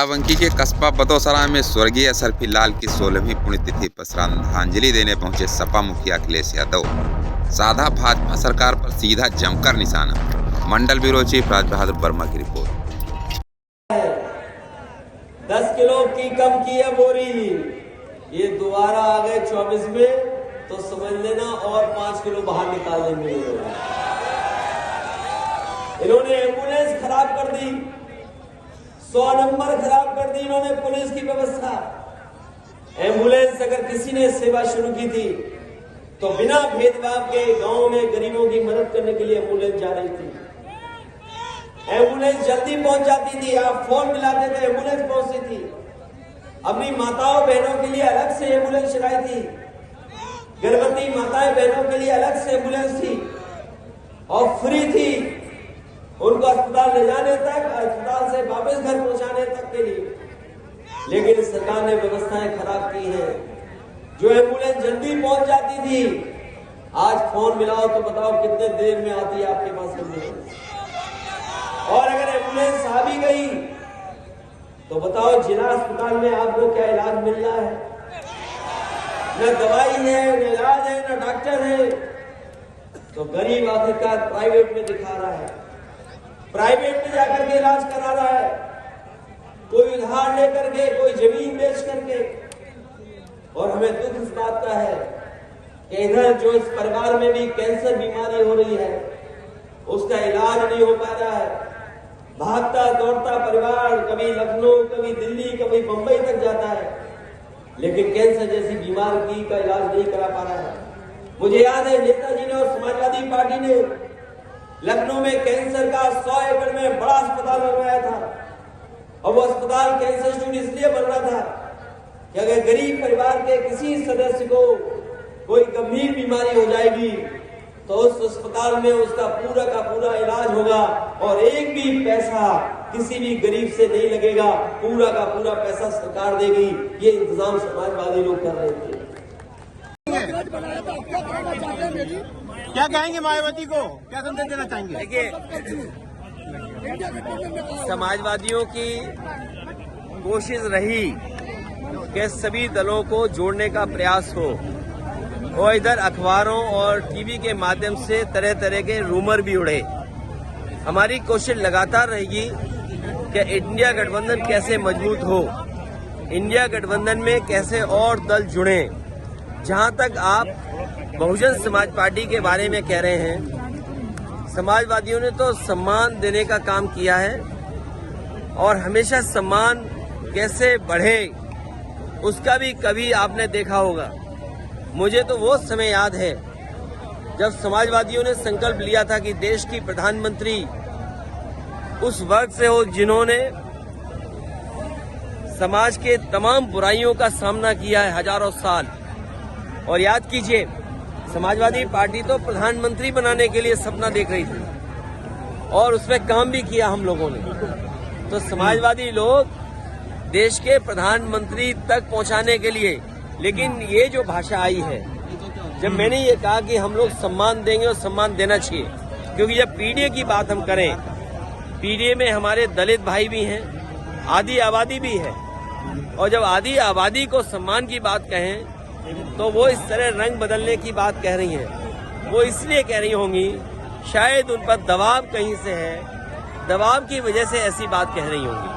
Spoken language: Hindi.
बाराबंकी के कस्बा बदौसरा में स्वर्गीय सरफी लाल की 16वीं पुण्यतिथि पर श्रद्धांजलि देने पहुंचे सपा मुखिया अखिलेश यादव। साधा भाजपा सरकार पर सीधा जमकर निशाना। मंडल ब्यूरो चीफ राज बहादुर वर्मा की रिपोर्ट। 10 किलो की कम की है बोरी, ये दोबारा आ गए 24 में, तो समझ लेना और 5 किलो बाहर निकालने में। इन्होंने एम्बुलेंस खराब कर दी, 100 नंबर खराब कर दी इन्होंने पुलिस की व्यवस्था। एम्बुलेंस अगर किसी ने सेवा शुरू की थी तो बिना भेदभाव के गांव में गरीबों की मदद करने के लिए एम्बुलेंस जा रही थी। एम्बुलेंस जल्दी पहुंच जाती थी, आप फोन मिलाते थे एम्बुलेंस पहुंचती थी। अपनी माताओं बहनों के लिए अलग से एम्बुलेंस चलाई थी, गर्भवती माताएं बहनों के लिए अलग से एम्बुलेंस थी और फ्री थी उनको अस्पताल ले जाने तक, अस्पताल से वापस घर पहुंचाने तक के लिए। लेकिन सरकार ने व्यवस्थाएं खराब की हैं। जो एम्बुलेंस जल्दी पहुंच जाती थी, आज फोन मिलाओ तो बताओ कितने देर में आती है आपके पास एम्बुलेंस। और अगर एम्बुलेंस आ भी गई तो बताओ जिला अस्पताल में आपको क्या इलाज मिल रहा है? न दवाई है, न इलाज है, न डॉक्टर है। तो गरीब आखिरकार प्राइवेट में दिखा रहा है, प्राइवेट में जाकर के इलाज करा रहा है, कोई उधार लेकर के, कोई जमीन बेच करके। और हमें दुख इस बात का है कि इधर जो इस परिवार में भी कैंसर बीमारी हो रही है, उसका इलाज नहीं हो पा रहा है। भागता दौड़ता परिवार कभी लखनऊ, कभी दिल्ली, कभी मुंबई तक जाता है, लेकिन कैंसर जैसी बीमारी का इलाज नहीं करा पा रहा है। मुझे याद है नेताजी ने और समाजवादी पार्टी ने लखनऊ में कैंसर का 100 एकड़ में बड़ा अस्पताल बनवाया था। और वो अस्पताल कैंसर इंस्टीट्यूट इसलिए बन रहा था कि अगर गरीब परिवार के किसी सदस्य को कोई गंभीर बीमारी हो जाएगी तो उस अस्पताल में उसका पूरा का पूरा इलाज होगा और एक भी पैसा किसी भी गरीब से नहीं लगेगा, पूरा का पूरा पैसा सरकार देगी। ये इंतजाम समाजवादी लोग कर रहे थे। क्या कहेंगे मायावती को, क्या संदेश देना चाहेंगे? देखिए, समाजवादियों की कोशिश रही कि सभी दलों को जोड़ने का प्रयास हो और इधर अखबारों और टीवी के माध्यम से तरह तरह के रूमर भी उड़े। हमारी कोशिश लगातार रहेगी कि इंडिया गठबंधन कैसे मजबूत हो, इंडिया गठबंधन में कैसे और दल जुड़े। जहां तक आप बहुजन समाज पार्टी के बारे में कह रहे हैं, समाजवादियों ने तो सम्मान देने का काम किया है और हमेशा सम्मान कैसे बढ़े उसका भी कभी आपने देखा होगा। मुझे तो वो समय याद है जब समाजवादियों ने संकल्प लिया था कि देश की प्रधानमंत्री उस वर्ग से हो जिन्होंने समाज के तमाम बुराइयों का सामना किया है हजारों साल। और याद कीजिए, समाजवादी पार्टी तो प्रधानमंत्री बनाने के लिए सपना देख रही थी और उसमें काम भी किया हम लोगों ने। तो समाजवादी लोग देश के प्रधानमंत्री तक पहुंचाने के लिए, लेकिन ये जो भाषा आई है, जब मैंने ये कहा कि हम लोग सम्मान देंगे और सम्मान देना चाहिए, क्योंकि जब पीडीए की बात हम करें, पीडीए में हमारे दलित भाई भी हैं, आदि आबादी भी है, और जब आदि आबादी को सम्मान की बात कहें तो वो इस तरह रंग बदलने की बात कह रही हैं। वो इसलिए कह रही होंगी, शायद उन पर दबाव कहीं से है, दबाव की वजह से ऐसी बात कह रही होंगी।